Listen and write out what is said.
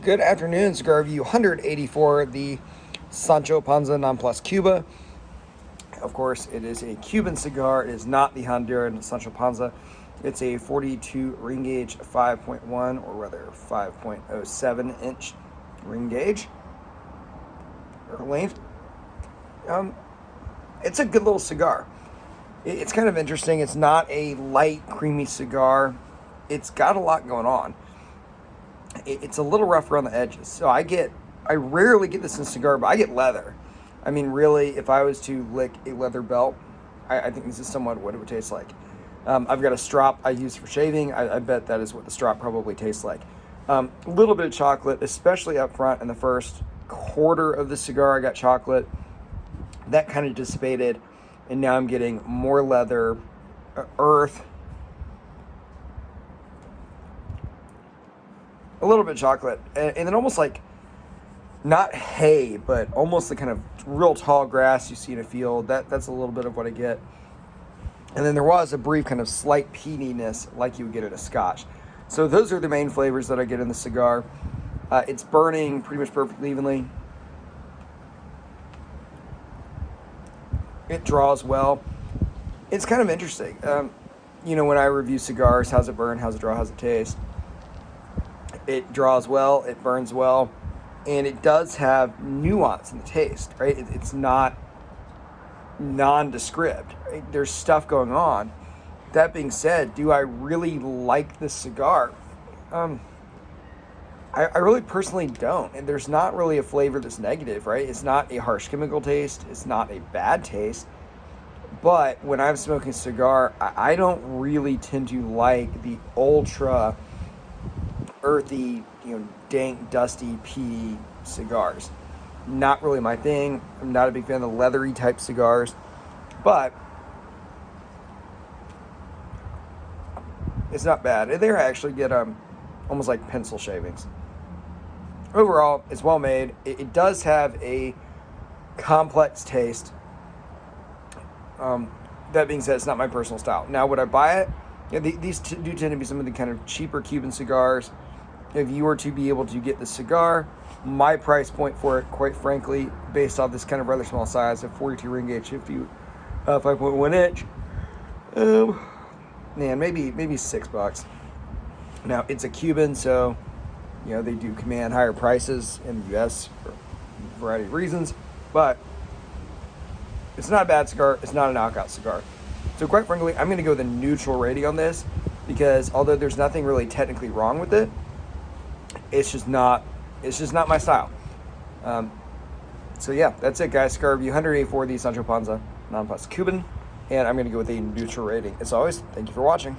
Good afternoon, Cigar Review 184, the Sancho Panza Non Plus Cuba. Of course, it is a Cuban cigar. It is not the Honduran Sancho Panza. It's a 42 ring gauge 5.1, or rather 5.07 inch ring gauge or length. It's a good little cigar. It's kind of interesting. It's not a light, creamy cigar. It's got a lot going on. It's a little rough around the edges. So I rarely get this in a cigar, but I get leather. I mean, really, if I was to lick a leather belt, I think this is somewhat what it would taste like. I've got a strop I use for shaving. I bet that is what the strop probably tastes like. A little bit of chocolate, especially up front in the first quarter of the cigar, I got chocolate. That kind of dissipated, and now I'm getting more leather, earth, a little bit of chocolate, and then almost like, not hay, but almost the kind of real tall grass you see in a field. That's a little bit of what I get. And then there was a brief kind of slight peatiness like you would get in a scotch. So those are the main flavors that I get in the cigar. It's burning pretty much perfectly evenly. It draws well. It's kind of interesting. When I review cigars, how's it burn, how's it draw, how's it taste? It draws well, it burns well, and it does have nuance in the taste, right? It's not nondescript, right? There's stuff going on. That being said, do I really like this cigar? I really personally don't, and there's not really a flavor that's negative, right? It's not a harsh chemical taste, it's not a bad taste, but when I'm smoking a cigar, I don't really tend to like the ultra earthy, dank, dusty, peaty cigars. Not really my thing. I'm not a big fan of the leathery type cigars, but it's not bad. They actually get almost like pencil shavings. Overall, it's well made. It does have a complex taste. That being said, it's not my personal style. Now, would I buy it? Yeah, these do tend to be some of the kind of cheaper Cuban cigars. If you were to be able to get the cigar, my price point for it, quite frankly, based off this kind of rather small size of 42 ring gauge 5.1 inch, maybe $6. Now, it's a Cuban, so they do command higher prices in the U.S. for a variety of reasons, but it's not a bad cigar. It's not a knockout cigar. So quite frankly, I'm going to go with a neutral rating on this, because although there's nothing really technically wrong with it, it's just not my style. So yeah, that's it, guys. Cigar Review 184, the Sancho Panza Non Plus Cuban, and I'm going to go with a neutral rating. As always, thank you for watching.